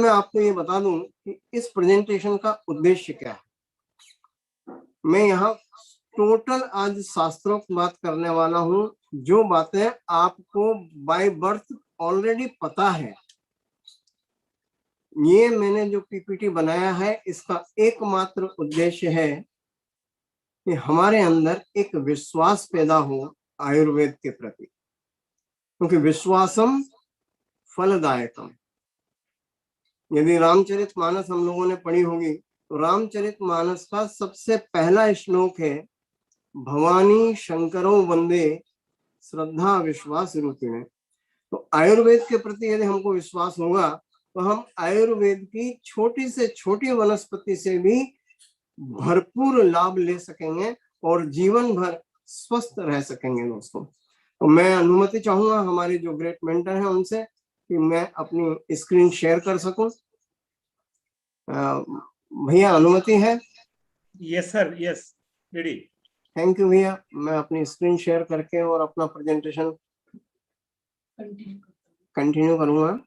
मैं आपको ये बता दूं कि इस प्रेजेंटेशन का उद्देश्य क्या है। मैं यहाँ टोटल आज शास्त्रोक्त बात करने वाला हूँ, जो बातें आपको बाय बर्थ ऑलरेडी पता है। ये मैंने जो पीपीटी बनाया है, इसका एकमात्र उद्देश्य है कि हमारे अंदर एक विश्वास पैदा हो आयुर्वेद के प्रति, क्योंकि विश्वासम फलदायकम। यदि रामचरितमानस हम लोगों ने पढ़ी होगी तो रामचरितमानस का सबसे पहला श्लोक है, भवानी शंकरो वंदे श्रद्धा विश्वास रूपिणे। तो आयुर्वेद के प्रति यदि हमको विश्वास होगा तो हम आयुर्वेद की छोटी से छोटी वनस्पति से भी भरपूर लाभ ले सकेंगे और जीवन भर स्वस्थ रह सकेंगे दोस्तों। तो मैं अनुमति चाहूंगा हमारे जो ग्रेट मेंटर हैं उनसे कि मैं अपनी स्क्रीन शेयर कर सकूं। भैया अनुमति है? Yes sir, yes, ready. Thank you भैया। मैं अपनी स्क्रीन शेयर करके और अपना प्रेजेंटेशन कंटिन्यू करूंगा।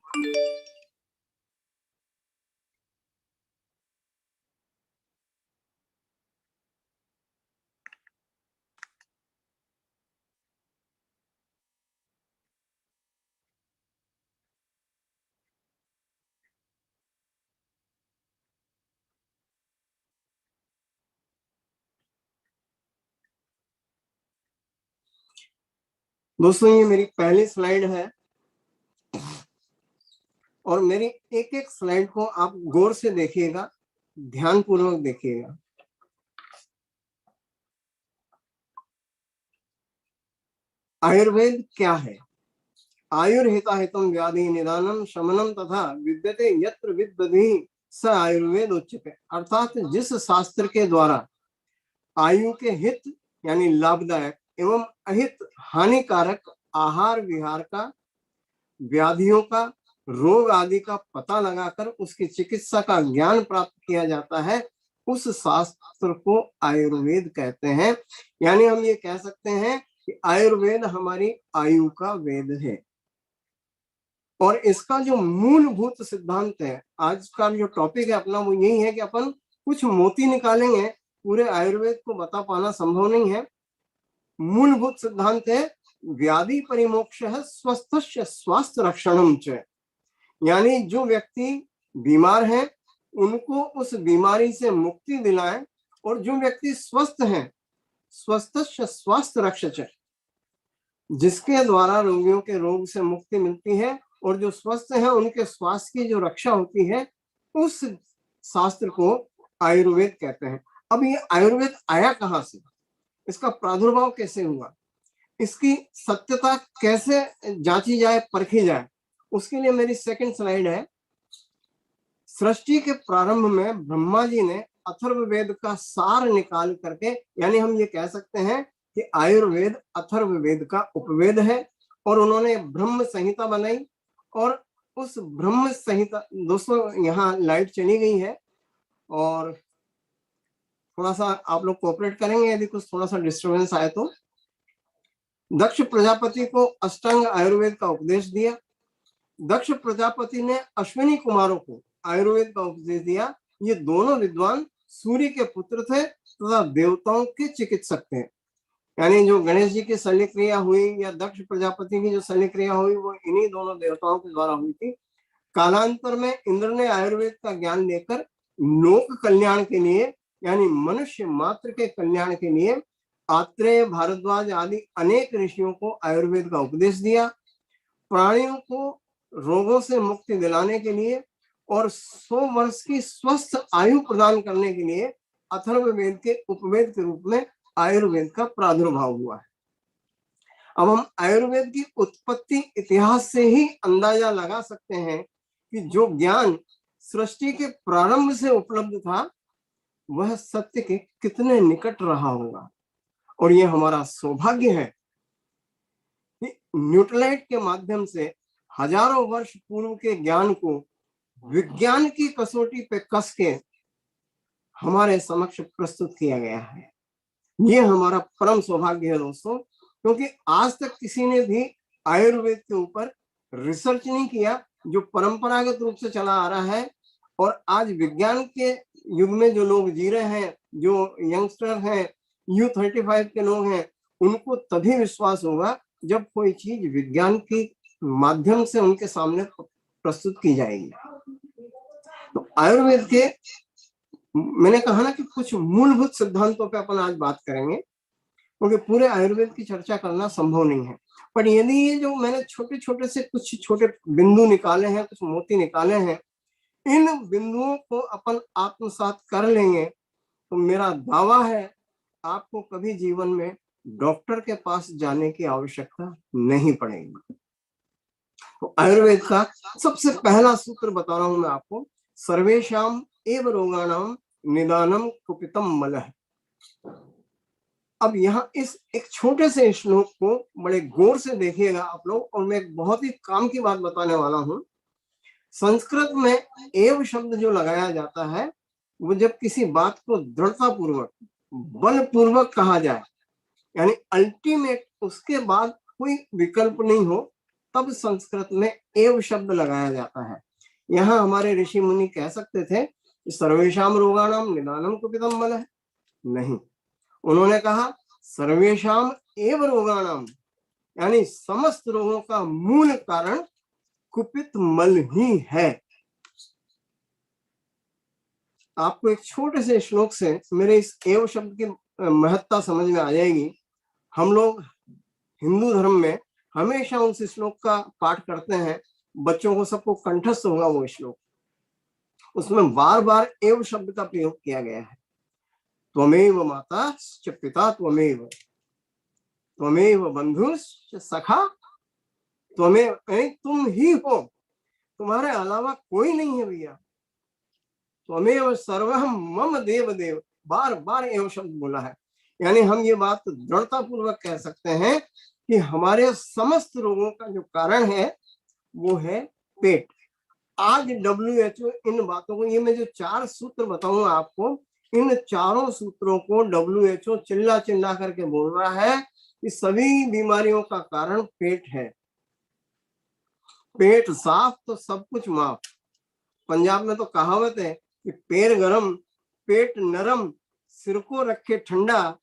दोस्तों ये मेरी पहली स्लाइड है और मेरी एक एक स्लाइड को आप गौर से देखिएगा, ध्यानपूर्वक देखिएगा। आयुर्वेद क्या है? आयुर्हिताहितम व्याधि निदानम शमनम तथा विद्यते यत्र विद्वधि स आयुर्वेद उच्यते। अर्थात जिस शास्त्र के द्वारा आयु के हित यानी लाभदायक एवं अहित हानिकारक आहार विहार का, व्याधियों का, रोग आदि का पता लगाकर उसकी चिकित्सा का ज्ञान प्राप्त किया जाता है, उस शास्त्र को आयुर्वेद कहते हैं। यानी हम ये कह सकते हैं कि आयुर्वेद हमारी आयु का वेद है। और इसका जो मूलभूत सिद्धांत है, आज का जो टॉपिक है अपना वो यही है कि अपन कुछ मोती निकालेंगे, पूरे आयुर्वेद को बता पाना संभव नहीं है। मूलभूत सिद्धांत है व्याधि परिमोक्ष है स्वस्थस्य स्वास्थ्य रक्षणम च। यानी जो व्यक्ति बीमार है उनको उस बीमारी से मुक्ति दिलाएं, और जो व्यक्ति स्वस्थ है स्वस्थस्य स्वास्थ्य रक्षच, जिसके द्वारा रोगियों के रोग से मुक्ति मिलती है और जो स्वस्थ है उनके स्वास्थ्य की जो रक्षा होती है, उस शास्त्र को आयुर्वेद कहते हैं। अब ये आयुर्वेद आया कहाँ से, इसका प्रादुर्भाव कैसे हुआ, इसकी सत्यता कैसे जांची जाए, परखी जाए, उसके लिए मेरी सेकंड स्लाइड है। सृष्टि के प्रारंभ में ब्रह्मा जी ने अथर्ववेद का सार निकाल करके, यानी हम ये कह सकते हैं कि आयुर्वेद अथर्ववेद का उपवेद है, और उन्होंने ब्रह्म संहिता बनाई। और उस ब्रह्म संहिता, दोस्तों यहाँ लाइट चली गई है और थोड़ा सा आप लोग कोऑपरेट करेंगे यदि कुछ थोड़ा सा डिस्टरबेंस आए तो। दक्ष प्रजापति को अष्टांग आयुर्वेद का उपदेश दिया। दक्ष प्रजापति ने अश्विनी कुमारों को आयुर्वेद का उपदेश दिया। ये दोनों विद्वान सूर्य के पुत्र थे तथा देवताओं के चिकित्सक थे। यानी जो गणेश जी की शल्य क्रिया हुई या दक्ष प्रजापति की जो शल्य क्रिया हुई वो इन्हीं दोनों देवताओं के द्वारा हुई थी। कालांतर में इंद्र ने आयुर्वेद का ज्ञान लेकर लोक कल्याण के लिए, यानी मनुष्य मात्र के कल्याण के लिए, आत्रेय, भारद्वाज आदि अनेक ऋषियों को आयुर्वेद का उपदेश दिया। प्राणियों को रोगों से मुक्ति दिलाने के लिए और 100 वर्ष की स्वस्थ आयु प्रदान करने के लिए अथर्ववेद के उपवेद के रूप में आयुर्वेद का प्रादुर्भाव हुआ है। अब हम आयुर्वेद की उत्पत्ति इतिहास से ही अंदाजा लगा सकते हैं कि जो ज्ञान सृष्टि के प्रारंभ से उपलब्ध था वह सत्य के कितने निकट रहा होगा। और यह हमारा सौभाग्य है कि न्यूटनलाइट के माध्यम से हजारों वर्ष पूर्व के ज्ञान को विज्ञान की कसौटी पे कस के हमारे समक्ष प्रस्तुत किया गया है। यह हमारा परम सौभाग्य है दोस्तों, क्योंकि आज तक किसी ने भी आयुर्वेद के ऊपर रिसर्च नहीं किया जो परंपरागत रूप से चला आ रहा है, और आज विज्ञान के युग में जो लोग जी रहे हैं, जो यंगस्टर हैं, U35 के लोग हैं, उनको तभी विश्वास होगा जब कोई चीज विज्ञान के माध्यम से उनके सामने प्रस्तुत की जाएगी। तो आयुर्वेद के, मैंने कहा ना कि कुछ मूलभूत सिद्धांतों पे अपन आज बात करेंगे, क्योंकि पूरे आयुर्वेद की चर्चा करना संभव नहीं है। पर यदि ये जो मैंने छोटे छोटे से कुछ छोटे बिंदु निकाले हैं, कुछ मोती निकाले हैं, इन बिंदुओं को अपन आत्मसात कर लेंगे तो मेरा दावा है आपको कभी जीवन में डॉक्टर के पास जाने की आवश्यकता नहीं पड़ेगी। तो आयुर्वेद का सबसे पहला सूत्र बता रहा हूं मैं आपको, सर्वेषाम एव रोगाणाम निदानम कुपितम मलः। अब यहाँ इस एक छोटे से श्लोक को बड़े गौर से देखिएगा आप लोग, और मैं एक बहुत ही काम की बात बताने वाला हूं। संस्कृत में एव शब्द जो लगाया जाता है, वो जब किसी बात को दृढ़ता पूर्वक, बलपूर्वक कहा जाए, यानी अल्टीमेट, उसके बाद कोई विकल्प नहीं हो, तब संस्कृत में एव शब्द लगाया जाता है। यहाँ हमारे ऋषि मुनि कह सकते थे सर्वेषाम रोगाणाम निदानम कुपितम मलः, नहीं, उन्होंने कहा सर्वेषाम एव रोगाणाम, यानी समस्त रोगों का मूल कारण कुपित मल ही है। आपको एक छोटे से श्लोक से मेरे इस एव शब्द की महत्ता समझ में आ जाएगी। हम लोग हिंदू धर्म में हमेशा उस श्लोक का पाठ करते हैं, बच्चों को सबको कंठस्थ होगा वो श्लोक। उसमें बार बार एव शब्द का प्रयोग किया गया है। त्वमेव माता च पिता त्वमेव, त्वमेव बंधुश्च सखा, त्वमेव, तुम ही हो, तुम्हारे अलावा कोई नहीं है भैया। त्वमेव सर्वहम मम देव देव, बार बार एव शब्द बोला है। यानी हम ये बात दृढ़ता पूर्वक कह सकते हैं कि हमारे समस्त रोगों का जो कारण है वो है पेट। आज WHO इन बातों को, ये मैं जो 4 सूत्र बताऊंगा आपको, इन चारों सूत्रों को WHO चिल्ला चिल्ला करके बोल रहा है कि सभी बीमारियों का कारण पेट है। पेट साफ तो सब कुछ माफ। पंजाब में तो कहावत है कि पैर गरम पेट नरम, सिर को रखे ठंडा,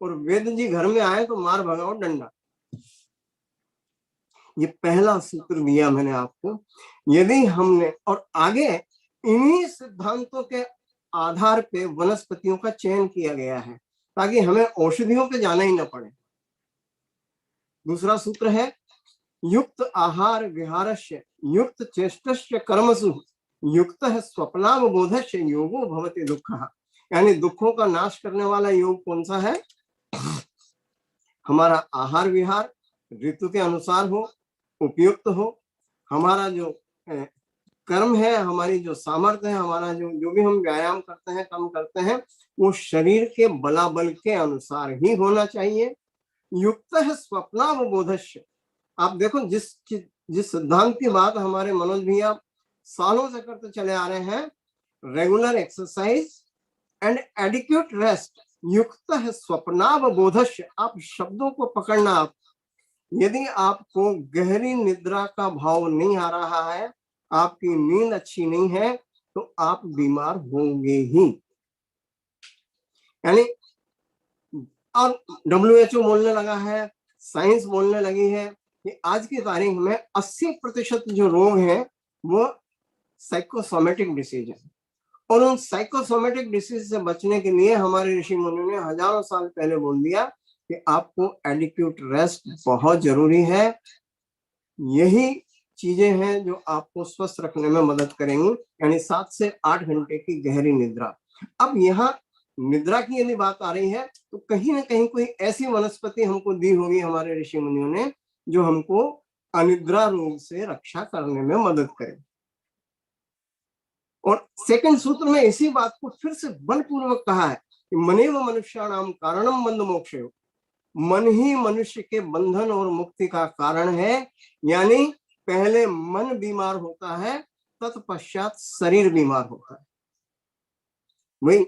और वेद जी घर में आए तो मार भगाओ डंडा। ये पहला सूत्र दिया मैंने आपको। यदि हमने, और आगे इन्हीं सिद्धांतों के आधार पे वनस्पतियों का चयन किया गया है ताकि हमें औषधियों पे जाना ही न पड़े। दूसरा सूत्र है युक्त आहार विहारस्य युक्त चेष्टस्य कर्मसु युक्त है स्वप्नावबोधस्य योगो भवति दुःखः। यानी दुखों का नाश करने वाला योग कौन सा है? हमारा आहार विहार ऋतु के अनुसार हो, उपयुक्त हो, हमारा जो कर्म है, हमारी जो सामर्थ्य है, हमारा जो भी हम व्यायाम करते हैं, काम करते हैं, वो शरीर के बलाबल के अनुसार ही होना चाहिए। युक्त है स्वप्नावबोधस्य। आप देखो जिस सिद्धांत की बात हमारे मनोज भैया सालों से करते चले आ रहे हैं, regular exercise and adequate rest, युक्त है स्वप्नावबोधस्य। आप शब्दों को पकड़ना, आप यदि आपको गहरी निद्रा का भाव नहीं आ रहा है, आपकी नींद अच्छी नहीं है, तो आप बीमार होंगे ही। यानी और WHO बोलने लगा है, साइंस बोलने लगी है कि आज की तारीख में 80% जो रोग हैं वो साइकोसोमेटिक डिसीज है। और उन साइकोसोमेटिक डिसीज से बचने के लिए हमारे ऋषि मुनि ने हजारों साल पहले बोल दिया कि आपको एडिक्वेट रेस्ट बहुत जरूरी है। यही चीजें हैं जो आपको स्वस्थ रखने में मदद करेंगी, यानी 7 से 8 घंटे की गहरी निद्रा। अब यहाँ निद्रा की यदि बात आ रही है तो कहीं ना कहीं कोई ऐसी वनस्पति हमको दी होगी हमारे ऋषि मुनियों ने जो हमको अनिद्रा रोग से रक्षा करने में मदद करे। और सेकंड सूत्र में इसी बात को फिर से बलपूर्वक कहा है कि मनेव मनुष्याणाम कारणम बंध मोक्षयो, मन ही मनुष्य के बंधन और मुक्ति का कारण है। यानी पहले मन बीमार होता है, तत्पश्चात शरीर बीमार होता है। वही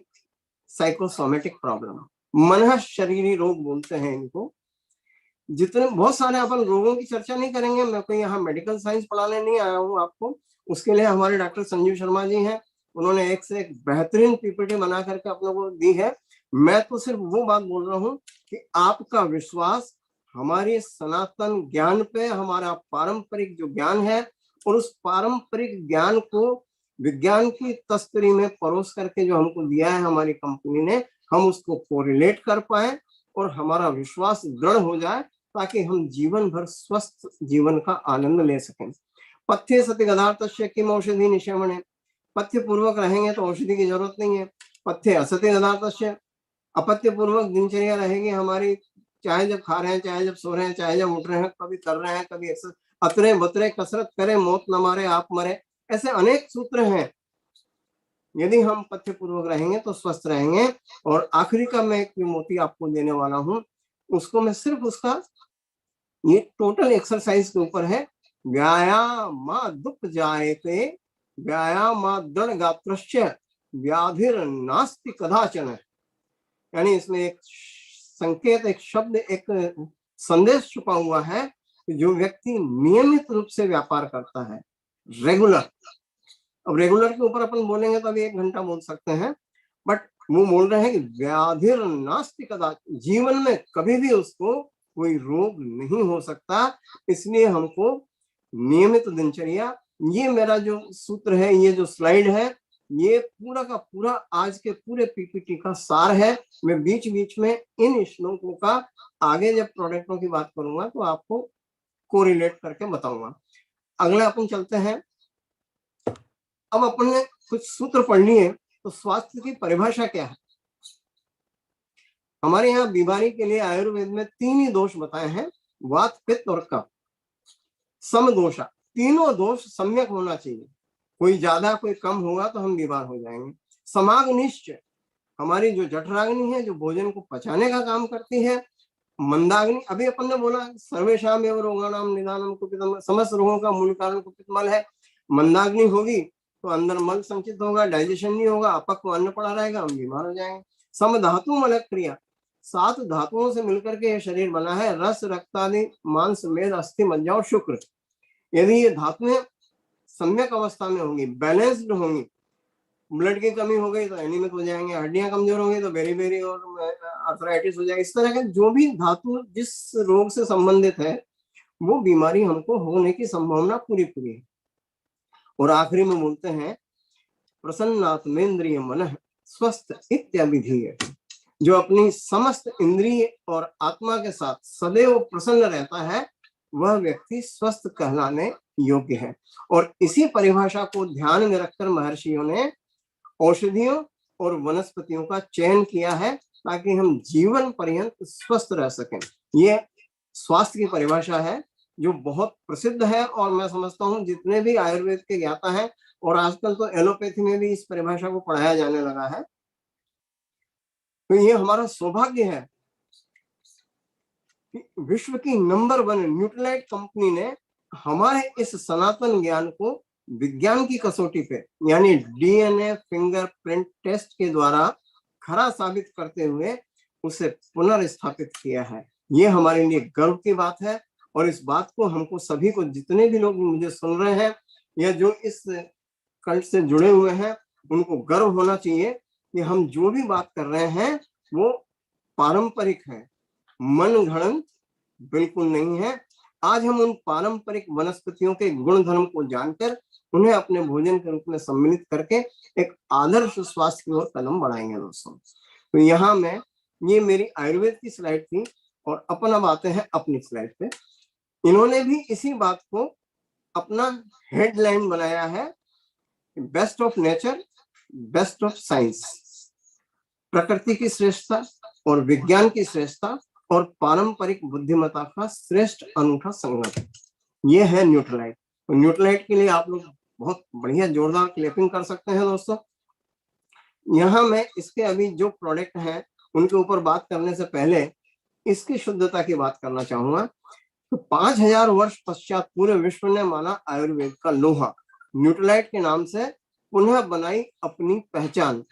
साइकोसोमेटिक प्रॉब्लम, मन शरीरी रोग बोलते हैं इनको। जितने बहुत सारे अपन रोगों की चर्चा नहीं करेंगे, मैं कोई यहाँ मेडिकल साइंस पढ़ाने नहीं आया हूँ आपको, उसके लिए हमारे डॉक्टर संजीव शर्मा जी हैं, उन्होंने एक से एक बेहतरीन पीपीटी बना करके अपने को दी है। मैं तो सिर्फ वो बात बोल रहा हूँ कि आपका विश्वास हमारे सनातन ज्ञान पे, हमारा पारंपरिक जो ज्ञान है, और उस पारंपरिक ज्ञान को विज्ञान की तस्तरी में परोस करके जो हमको दिया है हमारी कंपनी ने, हम उसको कोरिलेट कर पाए और हमारा विश्वास दृढ़ हो जाए, ताकि हम जीवन भर स्वस्थ जीवन का आनंद ले सकें। पथ्य सति गदार्थस्य किम औषधि निशमने, पथ्य पूर्वक रहेंगे तो औषधि की जरूरत नहीं है। पथ्य असत्य गदार्थस्य, अपत्य पूर्वक दिनचर्या रहेगी हमारी, चाहे जब खा रहे हैं, चाहे जब सो रहे हैं, चाहे जब उठ रहे हैं, कभी कर रहे हैं, कभी अतरे बतरे कसरत करें, मौत न मारे आप मरे, ऐसे अनेक सूत्र हैं। यदि हम पथ्य पूर्वक रहेंगे तो स्वस्थ रहेंगे। और आखिरी का मैं एक मोती आपको देने वाला हूं, उसको मैं सिर्फ उसका ये टोटल एक्सरसाइज के ऊपर है। व्यायामादुप जायते व्यायामादृढ़ गात्रस्य व्याधिर नास्ति कदाचन। यानी इसमें एक संकेत, एक शब्द, एक संदेश छुपा हुआ है कि जो व्यक्ति नियमित रूप से व्यापार करता है, रेगुलर, अब रेगुलर के ऊपर अपन बोलेंगे तो अभी 1 घंटा बोल सकते हैं, बट वो बोल रहे हैं कि व्याधिर नास्ति कदाचन, जीवन में कभी भी उसको कोई रोग नहीं हो सकता। इसलिए हमको नियमित दिनचर्या, ये मेरा जो सूत्र है, ये जो स्लाइड है, ये पूरा का पूरा आज के पूरे पीपीटी का सार है। मैं बीच बीच में इन श्लोकों का आगे जब प्रोडक्टों की बात करूंगा तो आपको कोरिलेट करके बताऊंगा। अगला अपन चलते हैं। अब अपन ने कुछ सूत्र पढ़ लिए, तो स्वास्थ्य की परिभाषा क्या है? हमारे यहाँ बीमारी के लिए आयुर्वेद में 3 ही दोष बताए हैं, वात पित्त और कफ। समदोषा, तीनों दोष सम्यक होना चाहिए, कोई ज्यादा कोई कम होगा तो हम बीमार हो जाएंगे। समाग्निश्च, हमारी जो जठराग्नि है, जो भोजन को पचाने का काम करती है। मंदाग्नि, अभी अपन ने बोला सर्वेशाम एवं रोगाणाम निदानम कुपितम, समस्त रोगों का मूल कारण कुपित मल है। मंदाग्नि होगी तो अंदर मल संचित होगा, डाइजेशन नहीं होगा, अपक्व अन्न पड़ा रहेगा, हम बीमार हो जाएंगे। समधातु मल क्रिया, 7 धातुओं से मिलकर के यह शरीर बना है, रस रक्त आदि मांस मेद अस्थि मज्जा और शुक्र। यदि ये धातुएं सम्यक अवस्था में होंगी, बैलेंस्ड होंगी, ब्लड की कमी हो गई तो एनीमिक हो जाएंगे, हड्डियां कमजोर हो गई तो बेरी और आर्थराइटिस हो जाएगी। इस तरह के जो भी धातु जिस रोग से संबंधित है, वो बीमारी हमको होने की संभावना पूरी पूरी है। और आखिरी में बोलते हैं प्रसन्नात्मेन्द्रिय मन स्वस्थ इत्याभिधीय, जो अपनी समस्त इंद्रिय और आत्मा के साथ सदैव प्रसन्न रहता है, वह व्यक्ति स्वस्थ कहलाने योग्य है। और इसी परिभाषा को ध्यान में रखकर महर्षियों ने औषधियों और वनस्पतियों का चयन किया है, ताकि हम जीवन पर्यंत स्वस्थ रह सकें। ये स्वास्थ्य की परिभाषा है जो बहुत प्रसिद्ध है, और मैं समझता हूँ जितने भी आयुर्वेद के ज्ञाता हैं, और आजकल तो एलोपैथी में भी इस परिभाषा को पढ़ाया जाने लगा है, तो ये हमारा सौभाग्य है कि विश्व की नंबर 1 न्यूट्रीलाइट कंपनी ने हमारे इस सनातन ज्ञान को विज्ञान की कसौटी पे, यानी डीएनए फिंगरप्रिंट टेस्ट के द्वारा खरा साबित करते हुए उसे पुनर्स्थापित किया है। ये हमारे लिए गर्व की बात है, और इस बात को हमको सभी को, जितने भी लोग मुझे सुन रहे हैं या जो इस कल्ट से जुड़े हुए हैं, उनको गर्व होना चाहिए कि हम जो भी बात कर रहे हैं वो पारंपरिक है, मन घड़ंत बिल्कुल नहीं है। आज हम उन पारंपरिक वनस्पतियों के गुण धर्म को जानकर उन्हें अपने भोजन के रूप में सम्मिलित करके एक आदर्श स्वास्थ्य की ओर कदम बढ़ाएंगे दोस्तों। तो यहाँ मैं, ये मेरी आयुर्वेद की स्लाइड थी, और अपन अब आते हैं अपनी स्लाइड पे। इन्होंने भी इसी बात को अपना हेडलाइन बनाया है, best of nature best of science, प्रकृति की श्रेष्ठता और विज्ञान की श्रेष्ठता और पारंपरिक बुद्धिमत्ता का श्रेष्ठ अनूठा संगम, ये है न्यूट्रीलाइट। तो न्यूट्रीलाइट के लिए आप लोग बहुत बढ़िया जोरदार क्लैपिंग कर सकते हैं दोस्तों। यहाँ मैं इसके अभी जो प्रोडक्ट हैं उनके ऊपर बात करने से पहले इसकी शुद्धता की बात करना चाहूंगा। तो 5000 वर्ष पश्चात पूरे विश्व ने माना आयुर्वेद का लोहा न्यूट्रीलाइट के नाम से पुनः बनाई अपनी पहचान।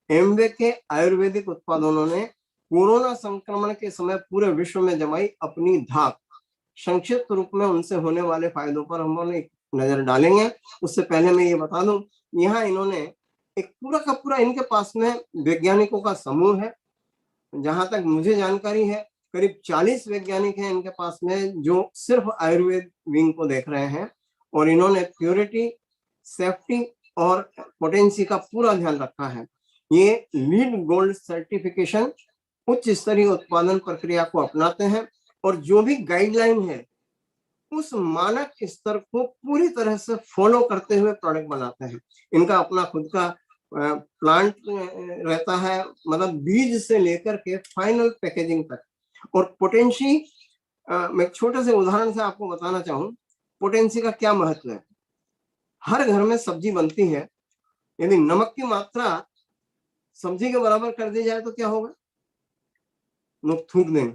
एमवे के आयुर्वेदिक उत्पादों ने कोरोना संक्रमण के समय पूरे विश्व में जमाई अपनी धाक। संक्षिप्त रूप में उनसे होने वाले फायदों पर हम एक नजर डालेंगे। उससे पहले मैं ये बता दूं, यहाँ इन्होंने एक पूरा का पूरा, इनके पास में वैज्ञानिकों का समूह है। जहां तक मुझे जानकारी है करीब 40 वैज्ञानिक हैं इनके पास में, जो सिर्फ आयुर्वेद विंग को देख रहे हैं। और इन्होंने प्योरिटी, सेफ्टी और पोटेंसी का पूरा ध्यान रखा है। ये लीड गोल्ड सर्टिफिकेशन उच्च स्तरीय उत्पादन प्रक्रिया को अपनाते हैं और जो भी गाइडलाइन है उस मानक स्तर को पूरी तरह से फॉलो करते हुए प्रोडक्ट बनाते हैं। इनका अपना खुद का प्लांट रहता है, मतलब बीज से लेकर के फाइनल पैकेजिंग तक। और पोटेंसी, मैं छोटे से उदाहरण से आपको बताना चाहूँ, पोटेंसी का क्या महत्व है। हर घर में सब्जी बनती है, यदि नमक की मात्रा सब्जी के बराबर कर दी जाए तो क्या होगा? लोग थूक देंगे,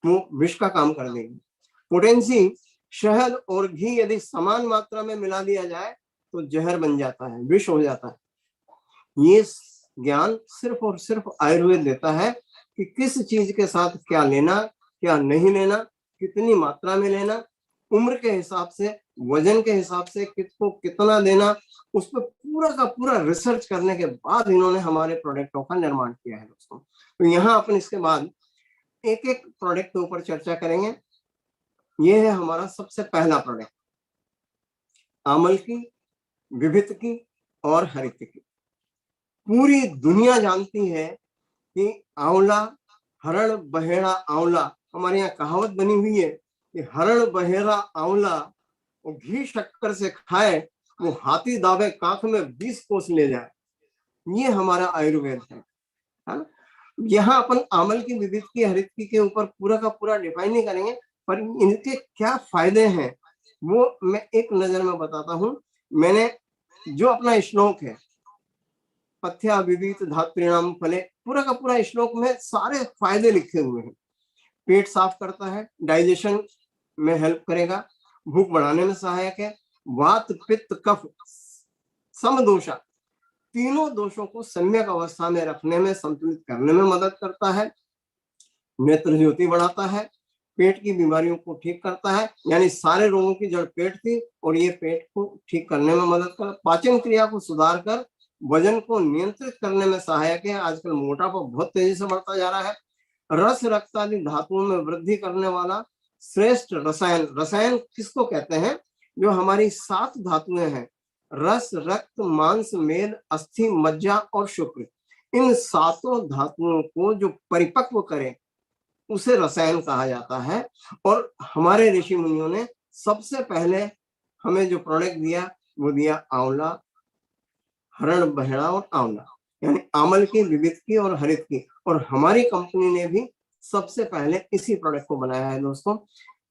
वो विष का काम कर देंगे। पोटेंसी, शहद और घी यदि समान मात्रा में मिला दिया जाए तो जहर बन जाता है, विष हो जाता है। ये ज्ञान सिर्फ और सिर्फ आयुर्वेद देता है कि किस चीज के साथ क्या लेना, क्या नहीं लेना, कितनी मात्रा में लेना, उम्र के हिसाब से, वजन के हिसाब से किसको कितना देना, उस पर पूरा का पूरा रिसर्च करने के बाद इन्होंने हमारे प्रोडक्टों का निर्माण किया है दोस्तों। तो यहाँ अपन इसके बाद एक एक प्रोडक्ट के ऊपर चर्चा करेंगे। ये है हमारा सबसे पहला प्रोडक्ट, आमल की, विभित की और हरित की। पूरी दुनिया जानती है कि आंवला, हरण बहेड़ा आंवला, हमारे यहाँ कहावत बनी हुई है कि हरण बहेड़ा आंवला और घी शक्कर से खाए वो हाथी दावे काख में 20 कोस ले जाए। ये हमारा आयुर्वेद है। यहाँ अपन आमल की, विविध की, हरित की के ऊपर पूरा का पूरा डिफाइन नहीं करेंगे, पर इनके क्या फायदे हैं वो मैं एक नजर में बताता हूँ। मैंने जो अपना श्लोक है, पथ्या विविध धात्रिणाम फले, पूरा का पूरा श्लोक में सारे फायदे लिखे हुए हैं। पेट साफ करता है, डाइजेशन में हेल्प करेगा, भूख बढ़ाने में सहायक है, वात पित्त कफ समदोषा, तीनों दोषों को सम्यक अवस्था में रखने में, संतुलित करने में मदद करता है, नेत्र ज्योति बढ़ाता है, पेट की बीमारियों को ठीक करता है, यानी सारे रोगों की जड़ पेट थी और ये पेट को ठीक करने में मदद कर, पाचन क्रिया को सुधार कर वजन को नियंत्रित करने में सहायक है। आजकल मोटापा बहुत तेजी से बढ़ता जा रहा है। रस, रक्त आदि धातुओं में वृद्धि करने वाला श्रेष्ठ रसायन। रसायन किसको कहते हैं? जो हमारी 7 धातुएं हैं, रस, रक्त, मांस, मेद, अस्थि, मज्जा और शुक्र, इन 7 धातुओं को जो परिपक्व करे उसे रसायन कहा जाता है। और हमारे ऋषि मुनियों ने सबसे पहले हमें जो प्रोडक्ट दिया वो दिया आंवला, हरण बहेड़ा और आंवला, यानी आमल की, विविध की और हरित की। और हमारी कंपनी ने भी सबसे पहले इसी प्रोडक्ट को बनाया है दोस्तों।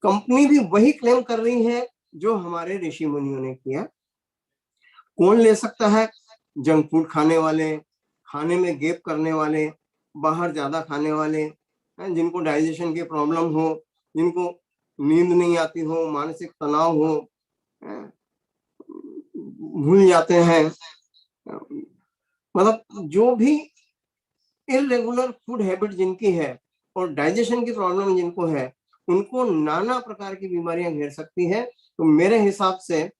कंपनी भी वही क्लेम कर रही है जो हमारे ऋषि मुनियों ने किया। कौन ले सकता है? जंक फूड खाने वाले, खाने में गैप करने वाले, बाहर ज्यादा खाने वाले, जिनको डाइजेशन की प्रॉब्लम हो, जिनको नींद नहीं आती हो, मानसिक तनाव हो, भूल जाते हैं, मतलब जो भी इरेगुलर फूड हैबिट जिनकी है और डाइजेशन की प्रॉब्लम जिनको है, उनको नाना प्रकार की बीमारियां घेर सकती है। तो मेरे हिसाब से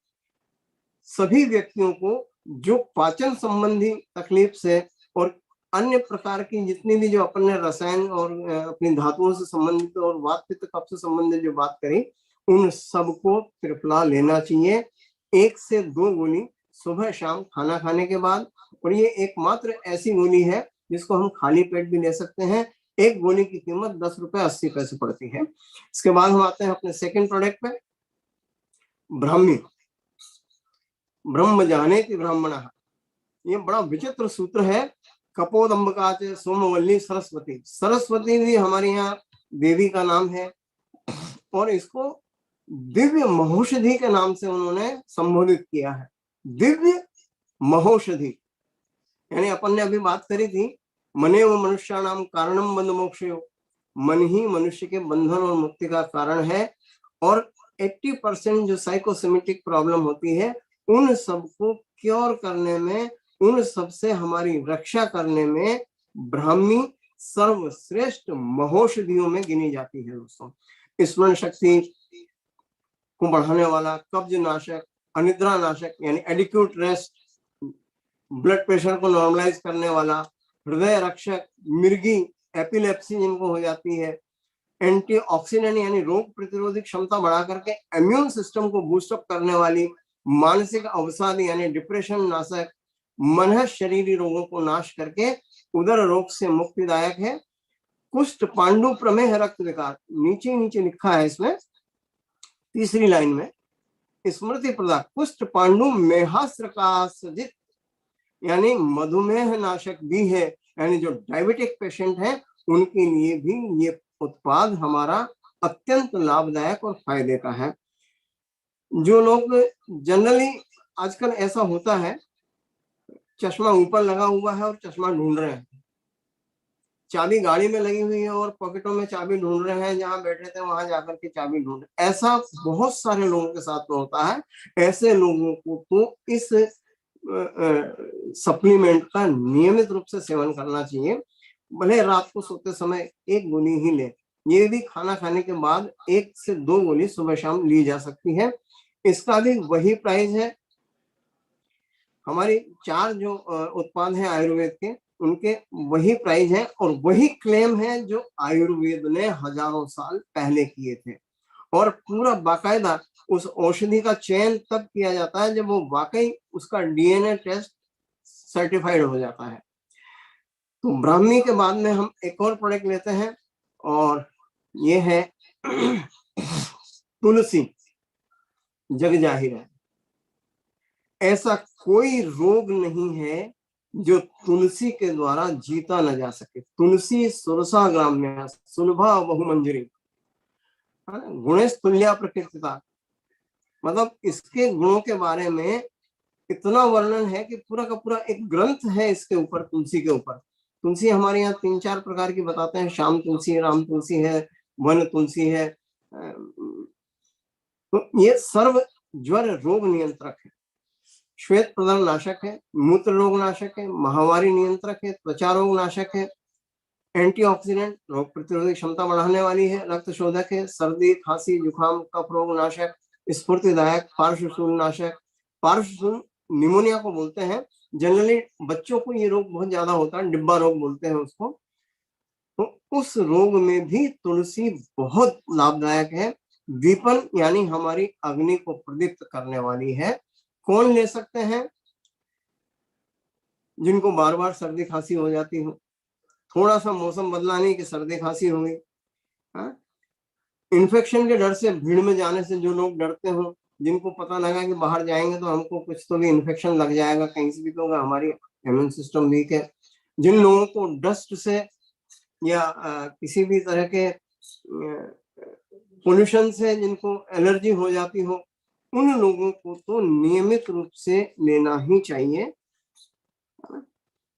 सभी व्यक्तियों को जो पाचन संबंधी तकलीफ से और अन्य प्रकार की जितनी भी जो अपन ने रसायन और अपनी धातुओं से संबंधित और वात पित्त कफ से संबंधित जो बात करी, उन सबको त्रिफला लेना चाहिए। 1 से 2 गोली सुबह शाम खाना खाने के बाद। और ये एकमात्र ऐसी गोली है जिसको हम खाली पेट भी ले सकते हैं। एक गोली की कीमत 10 रुपए 80 पैसे पड़ती है। इसके बाद हम आते हैं अपने सेकंड प्रोडक्ट पे, ब्राह्मी। ब्रह्म जाने की ब्राह्मण, ये बड़ा विचित्र सूत्र है। कपोदम्बका च सोमवल्ली सरस्वती, सरस्वती भी हमारे यहाँ देवी का नाम है और इसको दिव्य महौषधि के नाम से उन्होंने संबोधित किया है। दिव्य महौषधि, यानी अपन ने अभी बात करी थी, मने व मनुष्याणाम कारणम बंध मोक्षयो, मन ही मनुष्य के बंधन और मुक्ति का कारण है। और 80% जो साइकोसोमेटिक प्रॉब्लम होती है उन सबको क्योर करने में, उन सबसे हमारी रक्षा करने में ब्राह्मी सर्वश्रेष्ठ महौषधियों में गिनी जाती है दोस्तों। स्मरण शक्ति को बढ़ाने वाला, कब्ज नाशक, अनिद्रा नाशक यानी एडिक्यूट रेस्ट, ब्लड प्रेशर को नॉर्मलाइज करने वाला, हृदय रक्षक, मिर्गी, एपिलेप्सी जिनको हो जाती है, एंटीऑक्सीडेंट यानी रोग प्रतिरोधी क्षमता बढ़ा करके इम्यून सिस्टम को बूस्टअप करने वाली, मानसिक अवसाद यानी डिप्रेशन नाशक, मन शरीरी रोगों को नाश करके उदर रोग से मुक्तिदायक है। कुष्ठ, पांडु, प्रमेह, रक्त विकार, नीचे नीचे लिखा है इसमें तीसरी लाइन में, स्मृति प्रदा, कुष्ठ, पांडु, मेहास्त्र का सजित यानी मधुमेह नाशक भी है, यानी जो डायबिटिक पेशेंट है उनके लिए भी ये उत्पाद हमारा अत्यंत लाभदायक और फायदे का है। जो लोग जनरली आजकल ऐसा होता है, चश्मा ऊपर लगा हुआ है और चश्मा ढूंढ रहे हैं, चाबी गाड़ी में लगी हुई है और पॉकेटों में चाबी ढूंढ रहे हैं, जहां बैठे थे वहां जाकर के चाबी ढूंढ रहे, ऐसा बहुत सारे लोगों के साथ में होता है। ऐसे लोगों को तो इस सप्लीमेंट का नियमित रूप से सेवन करना चाहिए। भले रात को सोते समय एक गोली ही ले, ये भी खाना खाने के बाद 1 से 2 गोली सुबह शाम ली जा सकती है। इसका भी वही प्राइस है। हमारी 4 जो उत्पाद हैं आयुर्वेद के, उनके वही प्राइस है और वही क्लेम है जो आयुर्वेद ने हजारों साल पहले किए थे। और पूरा बाकायदा उस औषधि का चयन तब किया जाता है जब वो वाकई उसका डीएनए टेस्ट सर्टिफाइड हो जाता है। तो ब्राह्मी के बाद में हम एक और प्रोडक्ट लेते हैं और ये है तुलसी। जग जाहिर है ऐसा कोई रोग नहीं है जो तुलसी के द्वारा जीता न जा सके। तुलसी सुरसा ग्राम्य सुलभा बहुमंजरी, गुणेश तुल्या प्रकृतिता, मतलब इसके गुणों के बारे में इतना वर्णन है कि पूरा का पूरा एक ग्रंथ है इसके ऊपर, तुलसी के ऊपर। तुलसी हमारे यहाँ 3-4 प्रकार की बताते हैं, श्याम तुलसी है, राम तुलसी है, वन तुलसी है। तो ये सर्व ज्वर रोग नियंत्रक है, श्वेत प्रदान नाशक है, मूत्र रोग नाशक है, महामारी नियंत्रक है, त्वचा रोग नाशक है, एंटीऑक्सीडेंट रोग प्रतिरोधक क्षमता बढ़ाने वाली है, रक्त शोधक है, सर्दी खांसी जुकाम कफ रोग नाशक, स्फूर्तिदायक, पार्श्वशूल नाशक। पार्श्वशूल निमोनिया को बोलते हैं, जनरली बच्चों को ये रोग बहुत ज्यादा होता है, डिब्बा रोग बोलते हैं उसको। तो उस रोग में भी तुलसी बहुत लाभदायक है। दीपन यानी हमारी अग्नि को प्रदीप्त करने वाली है। कौन ले सकते हैं? जिनको बार बार सर्दी खांसी हो जाती हो, थोड़ा सा मौसम बदला नहीं कि सर्दी खांसी हो गई, इन्फेक्शन के डर से भीड़ में जाने से जो लोग डरते हो, जिनको पता लगा कि बाहर जाएंगे तो हमको कुछ तो भी इन्फेक्शन लग जाएगा, कहीं से भी तो होगा, हमारी इम्यून सिस्टम वीक है, जिन लोगों को डस्ट से या किसी भी तरह के पोल्यूशन से जिनको एलर्जी हो जाती हो, उन लोगों को तो नियमित रूप से लेना ही चाहिए।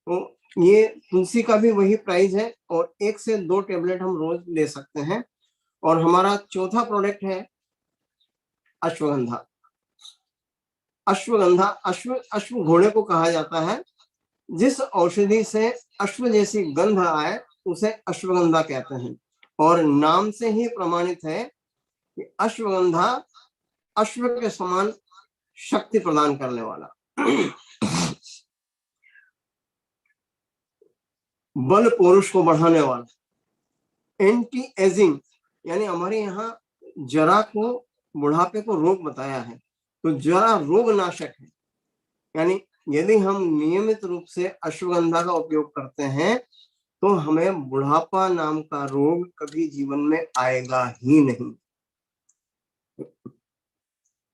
तो ये तुलसी का भी वही प्राइस है और 1 से 2 टेबलेट हम रोज ले सकते हैं। और हमारा चौथा प्रोडक्ट है अश्वगंधा। अश्वगंधा, अश्व घोड़े को कहा जाता है। जिस औषधि से अश्व जैसी गंध आए उसे अश्वगंधा कहते हैं और नाम से ही प्रमाणित है कि अश्वगंधा अश्व के समान शक्ति प्रदान करने वाला, बल पुरुष को बढ़ाने वाला, एंटी एजिंग यानी हमारे यहाँ जरा को, बुढ़ापे को रोग बताया है, तो जरा रोग नाशक है। यानी यदि हम नियमित रूप से अश्वगंधा का उपयोग करते हैं तो हमें बुढ़ापा नाम का रोग कभी जीवन में आएगा ही नहीं।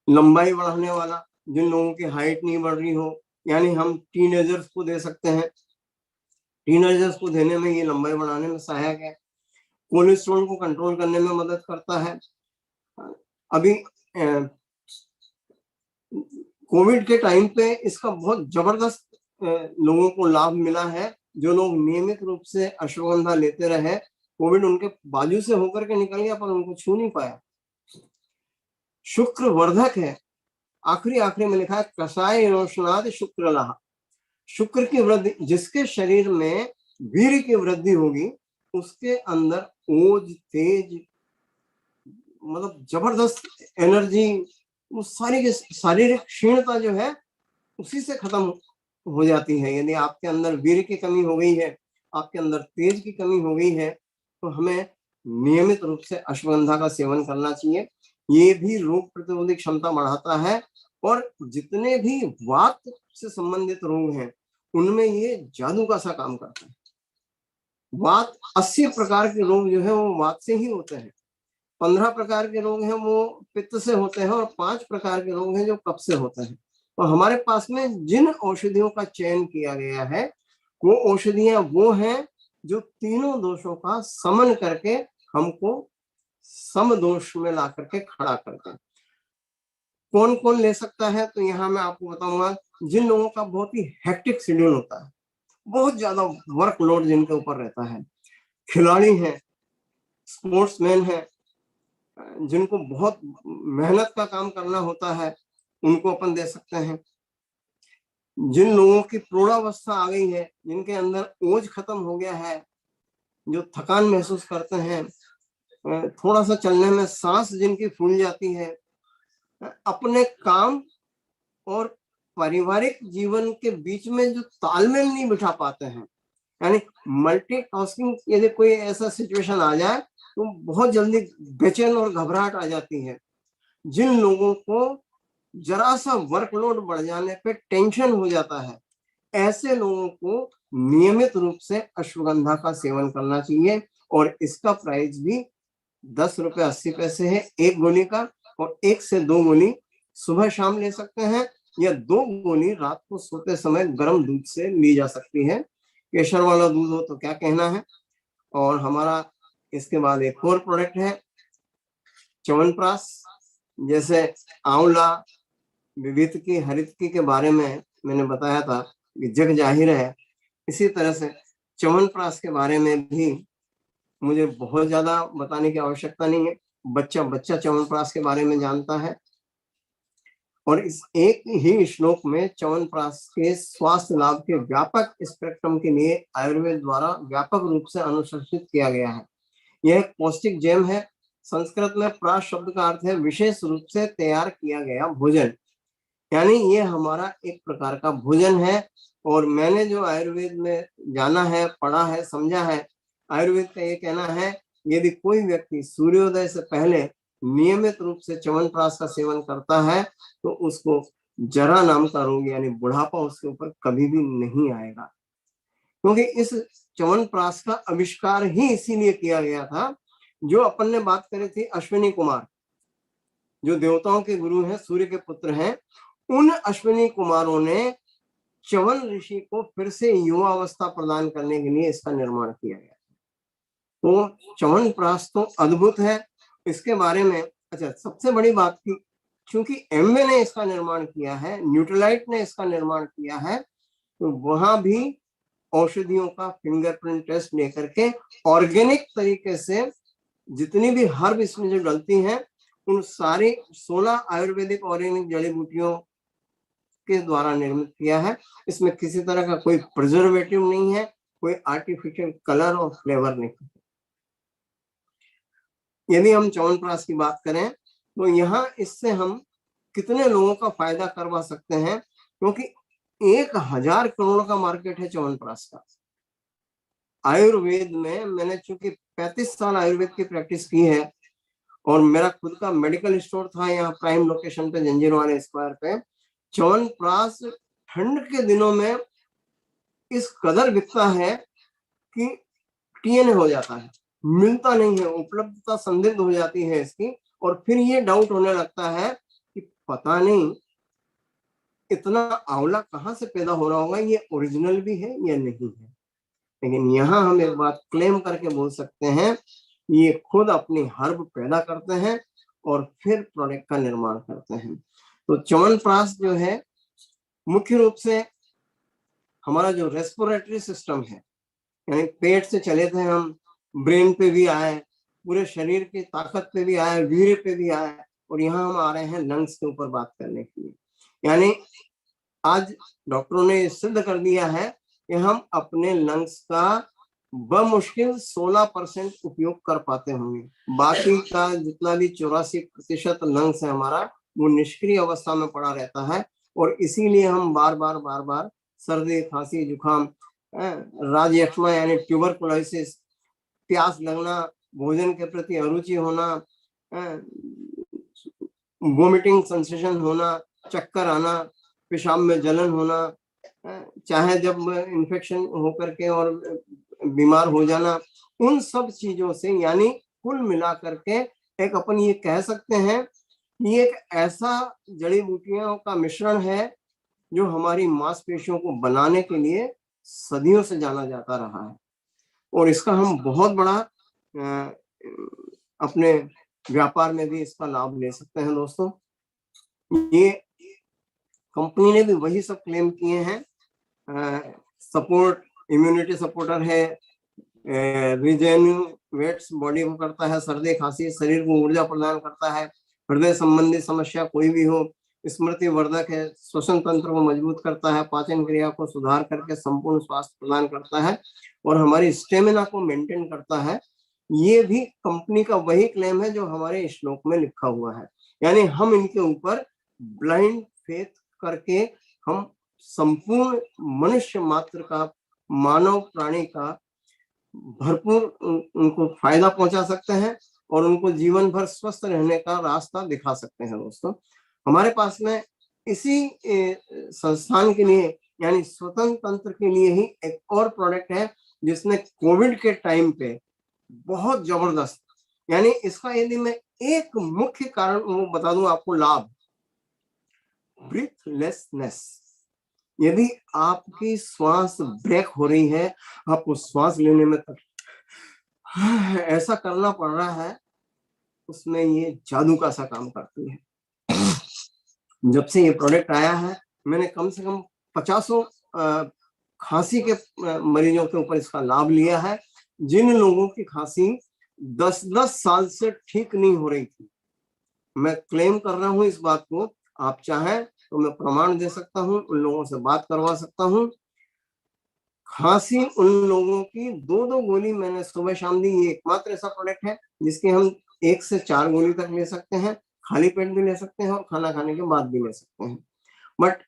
लंबाई बढ़ाने वाला, जिन लोगों की हाइट नहीं बढ़ रही हो, यानी हम टीनेजर्स को दे सकते हैं, टीनेजर्स को देने में ये लंबाई बढ़ाने में सहायक है। कोलेस्ट्रॉल को कंट्रोल करने में मदद करता है। अभी कोविड के टाइम पे इसका बहुत जबरदस्त लोगों को लाभ मिला है। जो लोग नियमित रूप से अश्वगंधा लेते रहे, कोविड उनके बाजू से होकर के निकल गया पर उनको छू नहीं पाया। शुक्र वर्धक है, आखिरी में लिखा है कसाय रोशनाद शुक्र लाह, शुक्र की वृद्धि, जिसके शरीर में वीर्य की वृद्धि होगी, उसके अंदर ओज, तेज, मतलब जबरदस्त एनर्जी, वो सारी की शारीरिक क्षीणता जो है उसी से खत्म हो जाती है। यदि आपके अंदर वीर्य की कमी हो गई है, आपके अंदर तेज की कमी हो गई है, तो हमें नियमित रूप से अश्वगंधा का सेवन करना चाहिए। ये भी रोग प्रतिरोधी क्षमता बढ़ाता है, और जितने भी वात से संबंधित रोग हैं उनमें ये जादू का सा काम करता है। वात 80 प्रकार के रोग जो है वो वात से ही होते हैं, 15 प्रकार के रोग हैं वो पित्त से होते हैं, और 5 प्रकार के रोग हैं जो कफ से होते हैं। तो हमारे पास में जिन औषधियों का चयन किया गया है वो औषधियां वो हैं जो तीनों दोषों का समन करके हमको सम दोष में ला करके खड़ा करते हैं। कौन कौन ले सकता है, तो यहाँ मैं आपको बताऊंगा। जिन लोगों का बहुत ही हेक्टिक शेड्यूल होता है, बहुत ज्यादा वर्कलोड जिनके ऊपर रहता है, खिलाड़ी हैं, स्पोर्ट्समैन हैं, जिनको बहुत मेहनत का काम करना होता है, उनको अपन दे सकते हैं। जिन लोगों की प्रौढ़ावस्था आ गई है, जिनके अंदर ओज खत्म हो गया है, जो थकान महसूस करते हैं, थोड़ा सा चलने में सांस जिनकी फूल जाती है, अपने काम और पारिवारिक जीवन के बीच में जो तालमेल नहीं बिठा पाते हैं, यानी मल्टीटास्किंग, यदि कोई ऐसा सिचुएशन आ जाए तो बहुत जल्दी बेचैन और घबराहट आ जाती है। जिन लोगों को जरा सा वर्कलोड बढ़ जाने पे टेंशन हो जाता है, ऐसे लोगों को नियमित रूप से अश्वगंधा का सेवन करना चाहिए। और इसका प्राइस भी 10 रुपए 80 पैसे है एक गोली का, और 1 से 2 गोली सुबह शाम ले सकते हैं, या 2 गोली रात को सोते समय गर्म दूध से ली जा सकती है। केसर वाला दूध हो तो क्या कहना है। और हमारा इसके बाद एक और प्रोडक्ट है च्यवनप्राश। जैसे आंवला, विविधकी, हरितकी के बारे में मैंने बताया था कि जग जाहिर है, इसी तरह से च्यवनप्राश के बारे में भी मुझे बहुत ज्यादा बताने की आवश्यकता नहीं है। बच्चा बच्चा च्यवनप्राश के बारे में जानता है, और इस एक ही श्लोक में च्यवनप्राश के स्वास्थ्य लाभ के व्यापक स्पेक्ट्रम के लिए आयुर्वेद द्वारा व्यापक रूप से अनुशंसित किया गया है। यह एक पौष्टिक जेम है। संस्कृत में प्राश शब्द का अर्थ है विशेष रूप से तैयार किया गया भोजन, यानी ये हमारा एक प्रकार का भोजन है। और मैंने जो आयुर्वेद में जाना है, पढ़ा है, समझा है, आयुर्वेद का ये कहना है, यदि कोई व्यक्ति सूर्योदय से पहले नियमित रूप से च्यवनप्राश का सेवन करता है तो उसको जरा नाम का रोग यानी बुढ़ापा उसके ऊपर कभी भी नहीं आएगा। क्योंकि इस च्यवनप्राश का आविष्कार ही इसीलिए किया गया था। जो अपन ने बात करी थी अश्विनी कुमार, जो देवताओं के गुरु हैं, सूर्य के पुत्र हैं, उन अश्विनी कुमारों ने च्यवन ऋषि को फिर से युवावस्था प्रदान करने के लिए इसका निर्माण किया गया। तो च्यवनप्राश तो अद्भुत है। इसके बारे में अच्छा, सबसे बड़ी बात की, क्योंकि एमवे ने इसका निर्माण किया है, न्यूट्रलाइट ने इसका निर्माण किया है, तो वहां भी औषधियों का फिंगरप्रिंट टेस्ट लेकर के ऑर्गेनिक तरीके से जितनी भी हर्ब इसमें जो डलती हैं उन सारी 16 आयुर्वेदिक ऑर्गेनिक जड़ी बूटियों के द्वारा निर्मित किया है। इसमें किसी तरह का कोई प्रिजर्वेटिव नहीं है, कोई आर्टिफिशियल कलर और फ्लेवर नहीं। यदि हम च्यवनप्राश की बात करें तो यहाँ इससे हम कितने लोगों का फायदा करवा सकते हैं, क्योंकि 1000 करोड़ का मार्केट है च्यवनप्राश का। आयुर्वेद में मैंने चूंकि 35 साल आयुर्वेद की प्रैक्टिस की है, और मेरा खुद का मेडिकल स्टोर था यहाँ प्राइम लोकेशन पे जंजीरवाला स्क्वायर पे। च्यवनप्राश ठंड के दिनों में इस कदर बिकता है कि टीएनए हो जाता है, मिलता नहीं है, उपलब्धता संदिग्ध हो जाती है इसकी। और फिर ये डाउट होने लगता है कि पता नहीं इतना आंवला कहाँ से पैदा हो रहा होगा, ये ओरिजिनल भी है या नहीं है। लेकिन यहाँ हम एक बात क्लेम करके बोल सकते हैं, ये खुद अपनी हर्ब पैदा करते हैं और फिर प्रोडक्ट का निर्माण करते हैं। तो च्यवनप्राश जो है मुख्य रूप से हमारा जो रेस्पिरेटरी सिस्टम है, यानी पेट से चले थे हम, ब्रेन पे भी आए, पूरे शरीर की ताकत पे भी आए, वीर्य पे भी आए, और यहाँ हम आ रहे हैं लंग्स के ऊपर बात करने के लिए। यानी आज डॉक्टरों ने सिद्ध कर दिया है कि हम अपने लंग्स का बमुश्किल 16% उपयोग कर पाते होंगे। बाकी का जितना भी 84% लंग्स है हमारा, वो निष्क्रिय अवस्था में पड़ा रहता है। और इसीलिए हम बार बार सर्दी, खांसी, जुकाम, राजयक्ष्मा यानी ट्यूबरकुलोसिस, प्यास लगना, भोजन के प्रति अरुचि होना, वोमिटिंग सेंसेशन होना, चक्कर आना, पेशाब में जलन होना, चाहे जब इन्फेक्शन होकर के और बीमार हो जाना, उन सब चीजों से, यानी कुल मिलाकर के एक अपन ये कह सकते हैं कि एक ऐसा जड़ी बूटियों का मिश्रण है जो हमारी मांसपेशियों को बनाने के लिए सदियों से जाना जाता रहा है। और इसका हम बहुत बड़ा अपने व्यापार में भी इसका लाभ ले सकते हैं। दोस्तों, ये कंपनी ने भी वही सब क्लेम किए हैं। सपोर्ट, इम्यूनिटी सपोर्टर है, रिजेन्युएट्स बॉडी को करता है, सर्दी खांसी शरीर को ऊर्जा प्रदान करता है, हृदय संबंधी समस्या कोई भी हो, स्मृति वर्धक है, श्वसन तंत्र को मजबूत करता है, पाचन क्रिया को सुधार करके संपूर्ण स्वास्थ्य प्रदान करता है और हमारी स्टेमिना को मेंटेन करता है। ये भी कंपनी का वही क्लेम है जो हमारे श्लोक में लिखा हुआ है। यानी हम इनके ऊपर ब्लाइंड फेथ करके हम संपूर्ण मनुष्य मात्र का, मानव प्राणी का भरपूर उनको फायदा पहुंचा सकते हैं और उनको जीवन भर स्वस्थ रहने का रास्ता दिखा सकते हैं। दोस्तों, हमारे पास में इसी संस्थान के लिए, यानी स्वतंत्र तंत्र के लिए ही एक और प्रोडक्ट है जिसने कोविड के टाइम पे बहुत जबरदस्त, यानी इसका यदि मैं एक मुख्य कारण वो बता दूं आपको, लाभ, ब्रीथलेसनेस। यदि आपकी श्वास ब्रेक हो रही है, आपको श्वास लेने में ऐसा करना पड़ रहा है, उसमें ये जादू का सा काम करती है। जब से ये प्रोडक्ट आया है, मैंने कम से कम 50 खांसी के मरीजों के ऊपर इसका लाभ लिया है, जिन लोगों की खांसी 10-10 साल से ठीक नहीं हो रही थी। मैं क्लेम कर रहा हूं इस बात को, आप चाहें तो मैं प्रमाण दे सकता हूं, उन लोगों से बात करवा सकता हूं। खांसी उन लोगों की 2-2 गोली मैंने सुबह शाम दी। ये एकमात्र ऐसा प्रोडक्ट है जिसके हम 1 से 4 गोली तक ले सकते हैं, खाली पेट भी ले सकते हैं और खाना खाने के बाद भी ले सकते हैं। बट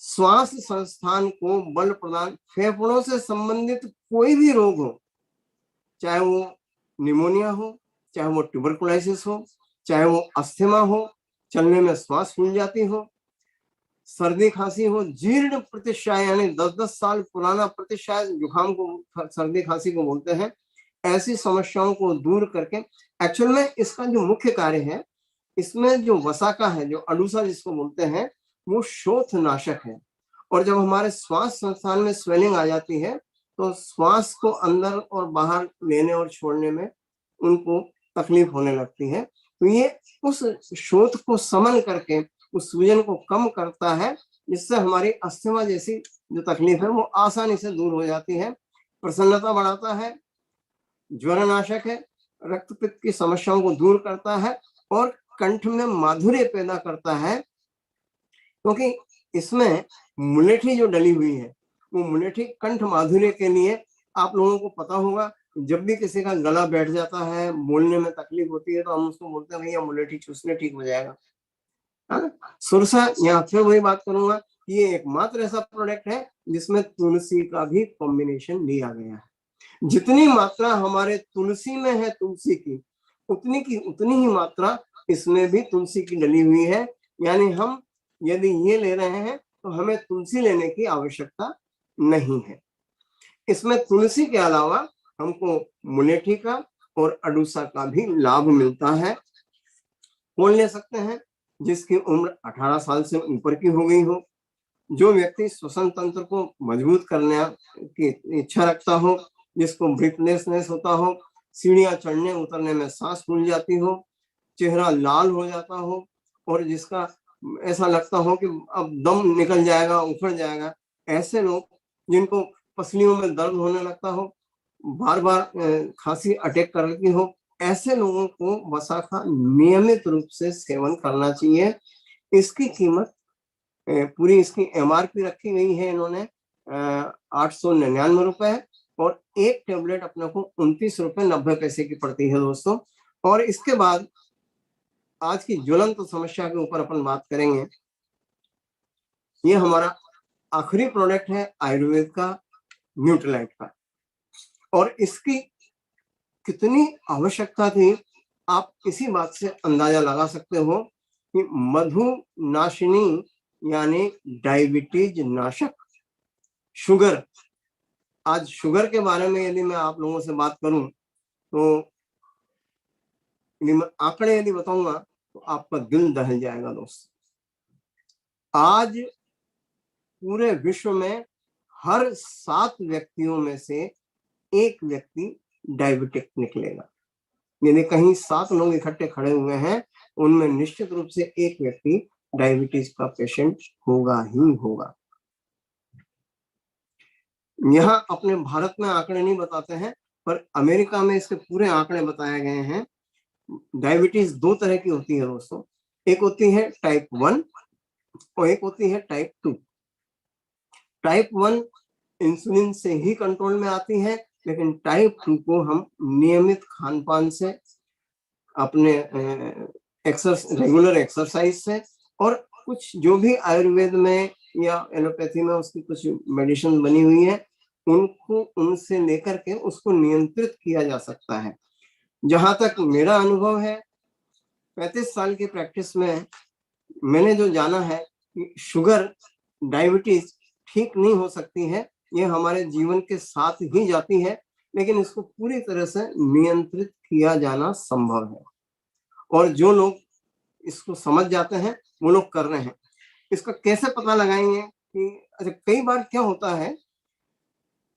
श्वास संस्थान को बल प्रदान, फेफड़ों से संबंधित कोई भी रोग हो, चाहे वो निमोनिया हो, चाहे वो ट्यूबरकुलोसिस हो, चाहे वो अस्थमा हो, चलने में श्वास फूल जाती हो, सर्दी खांसी हो, जीर्ण प्रतिशाय यानी 10-10 साल पुराना प्रतिशाय, जुकाम को सर्दी खांसी को बोलते हैं, ऐसी समस्याओं को दूर करके, एक्चुअल में इसका जो मुख्य कार्य है, इसमें जो वसाका है, जो अडूसा जिसको बोलते हैं, वो शोथ नाशक है। और जब हमारे श्वास संस्थान में स्वेलिंग आ जाती है तो श्वास को अंदर और बाहर लेने और छोड़ने में उनको तकलीफ होने लगती है। तो ये उस शोथ को समन करके उस सूजन को कम करता है, जिससे हमारी अस्थमा जैसी जो तकलीफ है वो आसानी से दूर हो जाती है। प्रसन्नता बढ़ाता है, ज्वरनाशक है, रक्त पित्त की समस्याओं को दूर करता है और कंठ में माधुर्य पैदा करता है। क्योंकि इसमें मुलेठी जो डली हुई है, वो मुलेठी कंठ माधुर्य के लिए, आप लोगों को पता होगा, जब भी किसी का गला बैठ जाता है, बोलने में तकलीफ होती है, तो हम उसको बोलते हैं भैया मुलेठी चूसने ठीक हो जाएगा। सुरसा, यहाँ फिर वही बात करूंगा, ये एकमात्र ऐसा प्रोडक्ट है जिसमें तुलसी का भी कॉम्बिनेशन लिया गया है। जितनी मात्रा हमारे तुलसी में है तुलसी की उतनी ही मात्रा इसमें भी तुलसी की डली हुई है। यानी हम यदि ये ले रहे हैं तो हमें तुलसी लेने की आवश्यकता नहीं है। इसमें तुलसी के अलावा हमको मुलेठी का और अडूसा का भी लाभ मिलता है। कौन ले सकते हैं? जिसकी उम्र 18 साल से ऊपर की हो गई हो, जो व्यक्ति श्वसन तंत्र को मजबूत करने की इच्छा रखता हो, जिसको ब्रीथलेसनेस होता हो, सीढ़ियां चढ़ने उतरने में सांस फूल जाती हो, चेहरा लाल हो जाता हो और जिसका ऐसा लगता हो कि अब दम निकल जाएगा, उखड़ जाएगा, ऐसे लोग, जिनको पसलियों में दर्द होने लगता हो, बार बार खांसी अटैक करती हो, ऐसे लोगों को वसा का नियमित रूप से सेवन करना चाहिए। इसकी कीमत पूरी, इसकी MRP रखी गई है इन्होंने 899 है और एक टेबलेट अपने को 29 रुपए 90 पैसे की पड़ती है दोस्तों। और इसके बाद आज की ज्वलंत समस्या के ऊपर अपन बात करेंगे। ये हमारा आखिरी प्रोडक्ट है आयुर्वेद का, न्यूट्रीलाइट का, और इसकी कितनी आवश्यकता थी आप इसी बात से अंदाजा लगा सकते हो कि मधुनाशिनी यानी डायबिटीज नाशक, शुगर। आज शुगर के बारे में यदि मैं आप लोगों से बात करूं तो यदि मैं आंकड़े यदि बताऊंगा तो आपका दिल दहल जाएगा दोस्त। आज पूरे विश्व में हर 7 व्यक्तियों में से एक व्यक्ति डायबिटिक निकलेगा। यदि कहीं 7 लोग इकट्ठे खड़े हुए हैं, उनमें निश्चित रूप से एक व्यक्ति डायबिटीज का पेशेंट होगा ही होगा। यहाँ अपने भारत में आंकड़े नहीं बताते हैं, पर अमेरिका में इसके पूरे आंकड़े बताए गए हैं। डायबिटीज 2 तरह की होती है दोस्तों, एक होती है टाइप 1 और एक होती है टाइप 2। टाइप 1 इंसुलिन से ही कंट्रोल में आती है, लेकिन टाइप 2 को हम नियमित खान पान से, अपने रेगुलर एक्सरसाइज से, और कुछ जो भी आयुर्वेद में या एलोपैथी में उसकी कुछ मेडिसिन बनी हुई है, उनसे लेकर के उसको नियंत्रित किया जा सकता है। जहां तक मेरा अनुभव है, 35 साल की प्रैक्टिस में मैंने जो जाना है कि शुगर, डायबिटीज ठीक नहीं हो सकती है, ये हमारे जीवन के साथ ही जाती है, लेकिन इसको पूरी तरह से नियंत्रित किया जाना संभव है। और जो लोग इसको समझ जाते हैं वो लोग कर रहे हैं। इसका कैसे पता लगाएंगे कि अच्छा, कई बार क्या होता है,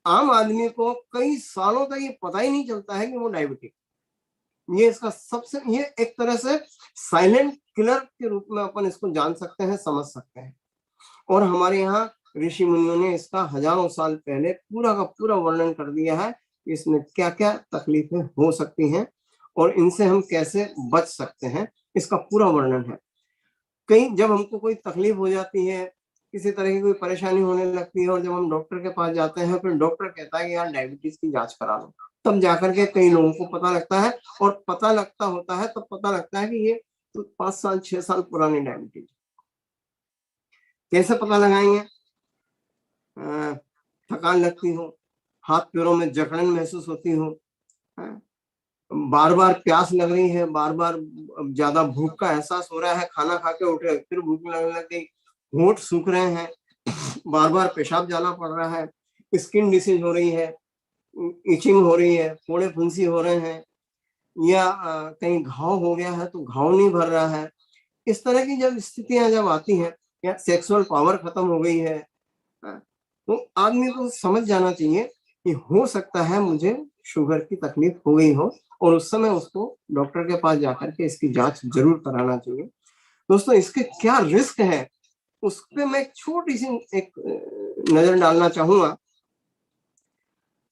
आम आदमी को कई सालों तक ये पता ही नहीं चलता है कि वो डायबिटिक। ये इसका सबसे, ये एक तरह से साइलेंट किलर के रूप में अपन इसको जान सकते हैं, समझ सकते हैं। और हमारे यहाँ ऋषि मुनियों ने इसका हजारों साल पहले पूरा का पूरा वर्णन कर दिया है कि इसमें क्या क्या तकलीफें हो सकती हैं और इनसे हम कैसे बच सकते हैं, इसका पूरा वर्णन है। कहीं जब हमको कोई तकलीफ हो जाती है, किसी तरह की कोई परेशानी होने लगती है, और जब हम डॉक्टर के पास जाते हैं, फिर डॉक्टर कहता है कि यार डायबिटीज की जांच करा लो, तब जाकर के कई लोगों को पता लगता है। और पता लगता होता है तब पता लगता है कि ये तो 5 साल 6 साल पुरानी डायबिटीज। कैसे पता लगाएंगे? थकान लगती हो, हाथ पैरों में जकड़न महसूस होती हो, बार बार प्यास लग रही है, बार बार ज्यादा भूख का एहसास हो रहा है, खाना खा के उठे फिर भूख लगने लग गई, होंठ सूख रहे हैं, बार बार पेशाब जाना पड़ रहा है, स्किन डिसीज हो रही है, इचिंग हो रही है, फोड़े फुंसी हो रहे हैं, या कहीं घाव हो गया है तो घाव नहीं भर रहा है। इस तरह की जब स्थितियां जब आती हैं, या सेक्सुअल पावर खत्म हो गई है, तो आदमी को समझ जाना चाहिए कि हो सकता है मुझे शुगर की तकलीफ हो गई हो, और उस समय उसको डॉक्टर के पास जाकर के इसकी जांच जरूर कराना चाहिए। दोस्तों, इसके क्या रिस्क है उस पर मैं एक छोटी सी एक नजर डालना चाहूंगा।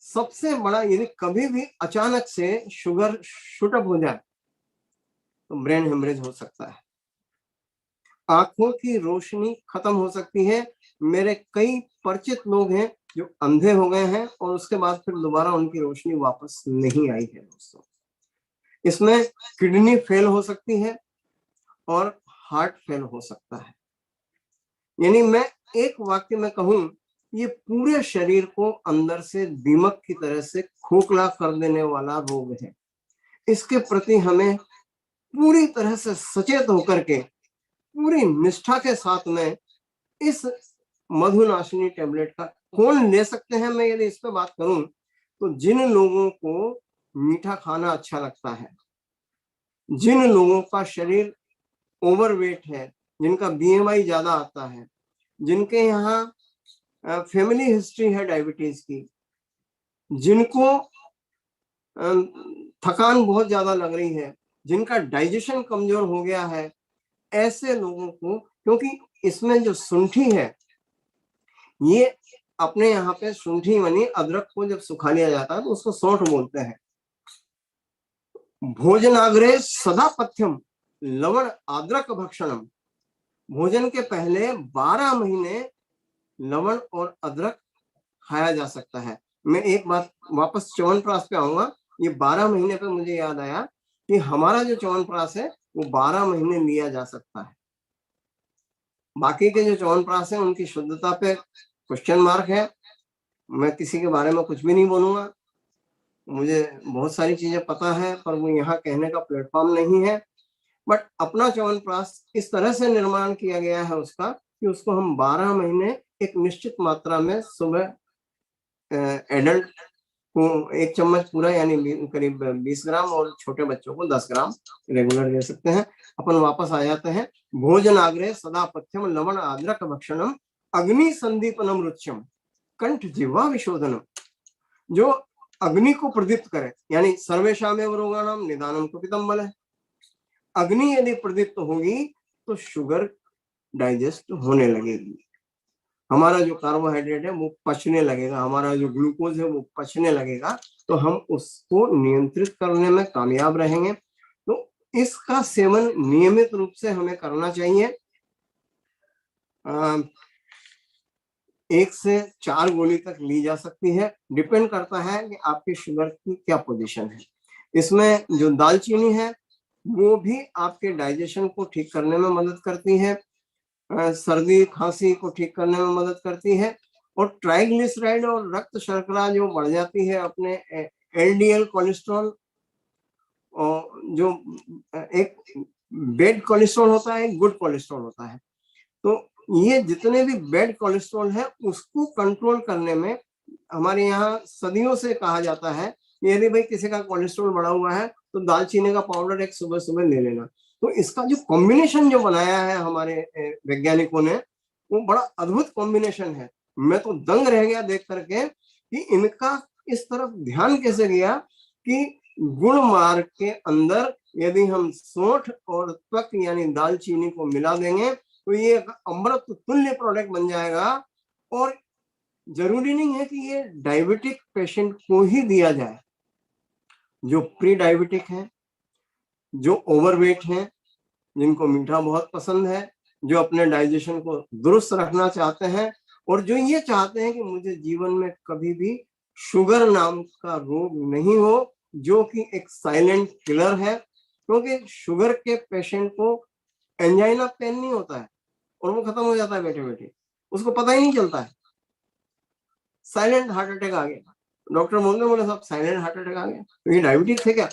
सबसे बड़ा, यदि कभी भी अचानक से शुगर शूट अप हो जाए तो ब्रेन हेमरेज हो सकता है, आंखों की रोशनी खत्म हो सकती है। मेरे कई परिचित लोग हैं जो अंधे हो गए हैं और उसके बाद फिर दोबारा उनकी रोशनी वापस नहीं आई है दोस्तों। इसमें किडनी फेल हो सकती है और हार्ट फेल हो सकता है। यानी मैं एक वाक्य में कहूं, ये पूरे शरीर को अंदर से दीमक की तरह से खोखला कर देने वाला रोग है। इसके प्रति हमें पूरी तरह से सचेत होकर के, पूरी निष्ठा के साथ में इस मधुनाशिनी टेबलेट का कौन ले सकते हैं, मैं यदि इस पर बात करूं तो जिन लोगों को मीठा खाना अच्छा लगता है, जिन लोगों का शरीर ओवरवेट है, जिनका बीएमआई ज्यादा आता है, जिनके यहाँ फैमिली हिस्ट्री है डायबिटीज की, जिनको थकान बहुत ज्यादा लग रही है, जिनका डाइजेशन कमजोर हो गया है, ऐसे लोगों को, क्योंकि इसमें जो शुंठी है, ये अपने यहाँ पे शुंठी मानी अदरक को जब सुखा लिया जाता है तो उसको सौंठ बोलते हैं। भोजनाग्रे सदा पथ्यम लवण अदरक भक्षणम, भोजन के पहले 12 महीने लवण और अदरक खाया जा सकता है। मैं एक बात वापस च्यवनप्राश पे आऊंगा। ये 12 महीने पे मुझे याद आया कि हमारा जो च्यवनप्राश है वो 12 महीने लिया जा सकता है। बाकी के जो च्यवनप्राश है उनकी शुद्धता पे क्वेश्चन मार्क है। मैं किसी के बारे में कुछ भी नहीं बोलूंगा, मुझे बहुत सारी चीजें पता है, पर वो यहाँ कहने का प्लेटफॉर्म नहीं है। बट अपना च्यवनप्राश इस तरह से निर्माण किया गया है उसका कि उसको हम 12 महीने एक निश्चित मात्रा में सुबह एडल्ट को 1 चम्मच पूरा यानी करीब 20 ग्राम और छोटे बच्चों को 10 ग्राम रेगुलर दे सकते हैं। अपन वापस आ जाते हैं। भोजन आग्रह सदा पथ्यम लवण आद्रक भक्षणम अग्नि संदीपनम रुच्यम कंठ जिह्वा विशोधनम। जो अग्नि को प्रदीप्त करे, यानी सर्वेशामेव रोगाणाम निदानम कुपितम बल है। अग्नि यदि प्रदीप्त होगी तो शुगर डाइजेस्ट होने लगेगी, हमारा जो कार्बोहाइड्रेट है वो पचने लगेगा, हमारा जो ग्लूकोज है वो पचने लगेगा, तो हम उसको नियंत्रित करने में कामयाब रहेंगे। तो इसका सेवन नियमित रूप से हमें करना चाहिए। 1 से 4 गोली तक ली जा सकती है, डिपेंड करता है कि आपकी शुगर की क्या पोजीशन है। इसमें जो दालचीनी है वो भी आपके डाइजेशन को ठीक करने में मदद करती है, सर्दी खांसी को ठीक करने में मदद करती है। और ट्राइग्लिसराइड और रक्त शर्करा जो बढ़ जाती है, अपने एलडीएल कोलेस्ट्रॉल, और जो एक बैड कोलेस्ट्रॉल होता है, एक गुड कोलेस्ट्रॉल होता है, तो ये जितने भी बैड कोलेस्ट्रॉल है उसको कंट्रोल करने में हमारे यहाँ सदियों से कहा जाता है यदि भाई किसी का कोलेस्ट्रॉल बढ़ा हुआ है तो दालचीनी का पाउडर एक सुबह सुबह ले लेना। तो इसका जो कॉम्बिनेशन जो बनाया है हमारे वैज्ञानिकों ने, वो बड़ा अद्भुत कॉम्बिनेशन है। मैं तो दंग रह गया देख करके कि इनका इस तरफ ध्यान कैसे गया कि गुण मार्ग के अंदर यदि हम सोंठ और त्वक यानी दालचीनी को मिला देंगे तो ये अमृत तुल्य प्रोडक्ट बन जाएगा। और जरूरी नहीं है कि ये डायबिटिक पेशेंट को ही दिया जाए, जो प्री डायबिटिक है, जो ओवरवेट है, जिनको मीठा बहुत पसंद है, जो अपने डाइजेशन को दुरुस्त रखना चाहते हैं, और जो ये चाहते हैं कि मुझे जीवन में कभी भी शुगर नाम का रोग नहीं हो, जो कि एक साइलेंट किलर है। क्योंकि शुगर के पेशेंट को एंजाइना पेन नहीं होता है और वो खत्म हो जाता है बैठे बैठे, उसको पता ही नहीं चलता है, साइलेंट हार्ट अटैक आ गया, डॉक्टर बोले साहब साइलेंट हार्ट अटैक आ गया, तो ये डायबिटिक थे क्या?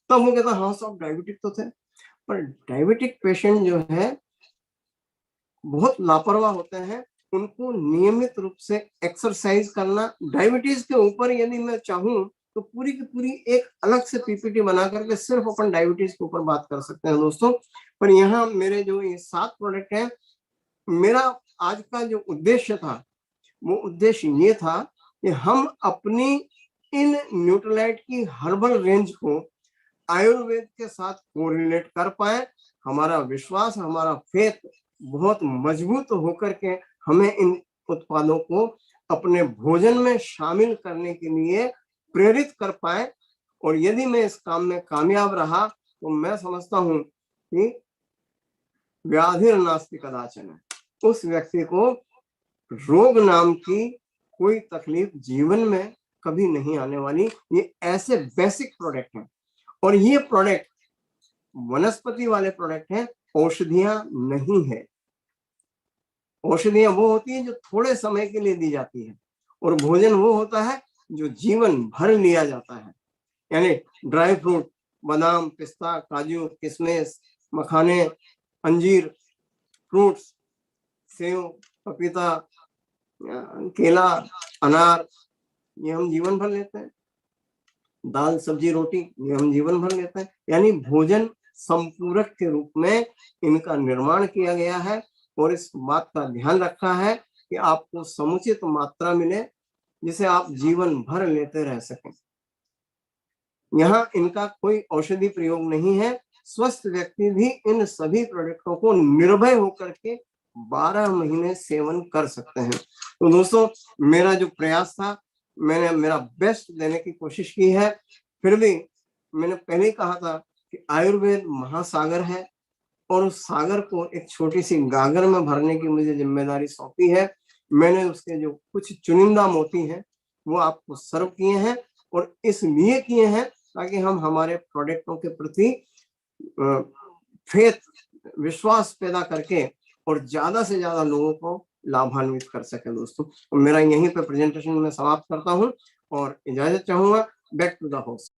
तब वो कहता हाँ साहब डायबिटिक तो थे। पर डायबिटिक पेशेंट जो है बहुत लापरवाह होते हैं, उनको नियमित रूप से एक्सरसाइज करना। डायबिटीज के ऊपर यदि मैं चाहूं तो पूरी की पूरी एक अलग से पीपीटी बना करके सिर्फ अपन डायबिटीज के ऊपर बात कर सकते हैं दोस्तों। पर यहाँ मेरे जो ये 7 प्रोडक्ट हैं, मेरा आज का जो उद्देश्य था वो उद्देश्य ये था कि हम अपनी इन न्यूट्रलाइट की हर्बल रेंज को आयुर्वेद के साथ कोरिलेट कर पाए। हमारा विश्वास, हमारा फेथ बहुत मजबूत होकर के हमें इन उत्पादों को अपने भोजन में शामिल करने के लिए प्रेरित कर पाए। और यदि मैं इस काम में कामयाब रहा तो मैं समझता हूं कि व्याधिर नास्ति कदाचन, उस व्यक्ति को रोग नाम की कोई तकलीफ जीवन में कभी नहीं आने वाली। ये ऐसे बेसिक प्रोडक्ट हैं, और ये प्रोडक्ट वनस्पति वाले प्रोडक्ट हैं, औषधियां नहीं है। औषधियां वो होती है जो थोड़े समय के लिए दी जाती है, और भोजन वो होता है जो जीवन भर लिया जाता है। यानी ड्राई फ्रूट, बादाम, पिस्ता, काजू, किशमिश, मखाने, अंजीर, फ्रूट्स, सेव, पपीता, केला, अनार, ये हम जीवन भर लेते हैं। दाल, सब्जी, रोटी, ये हम जीवन भर लेते हैं। यानी भोजन संपूरक के रूप में इनका निर्माण किया गया है, और इस बात का ध्यान रखा है कि आपको समुचित मात्रा मिले जिसे आप जीवन भर लेते रह सकें। यहाँ इनका कोई औषधि प्रयोग नहीं है। स्वस्थ व्यक्ति भी इन सभी प्रोडक्टों को निर्भय होकर के 12 महीने सेवन कर सकते हैं। तो दोस्तों, मेरा जो प्रयास था, मैंने मेरा बेस्ट देने की कोशिश की है। फिर भी मैंने पहले कहा था कि आयुर्वेद महासागर है, और उस सागर को एक छोटी सी गागर में भरने की मुझे जिम्मेदारी सौंपी है। मैंने उसके जो कुछ चुनिंदा मोती हैं वो आपको सर्व किए हैं, और इसलिए किए हैं ताकि हम हमारे प्रोडक्टों के प्रति फेथ, विश्वास पैदा करके और ज्यादा से ज्यादा लोगों को लाभान्वित कर सके। दोस्तों, मेरा यहीं पे प्रेजेंटेशन में समाप्त करता हूं और इजाजत चाहूंगा। Back to the host.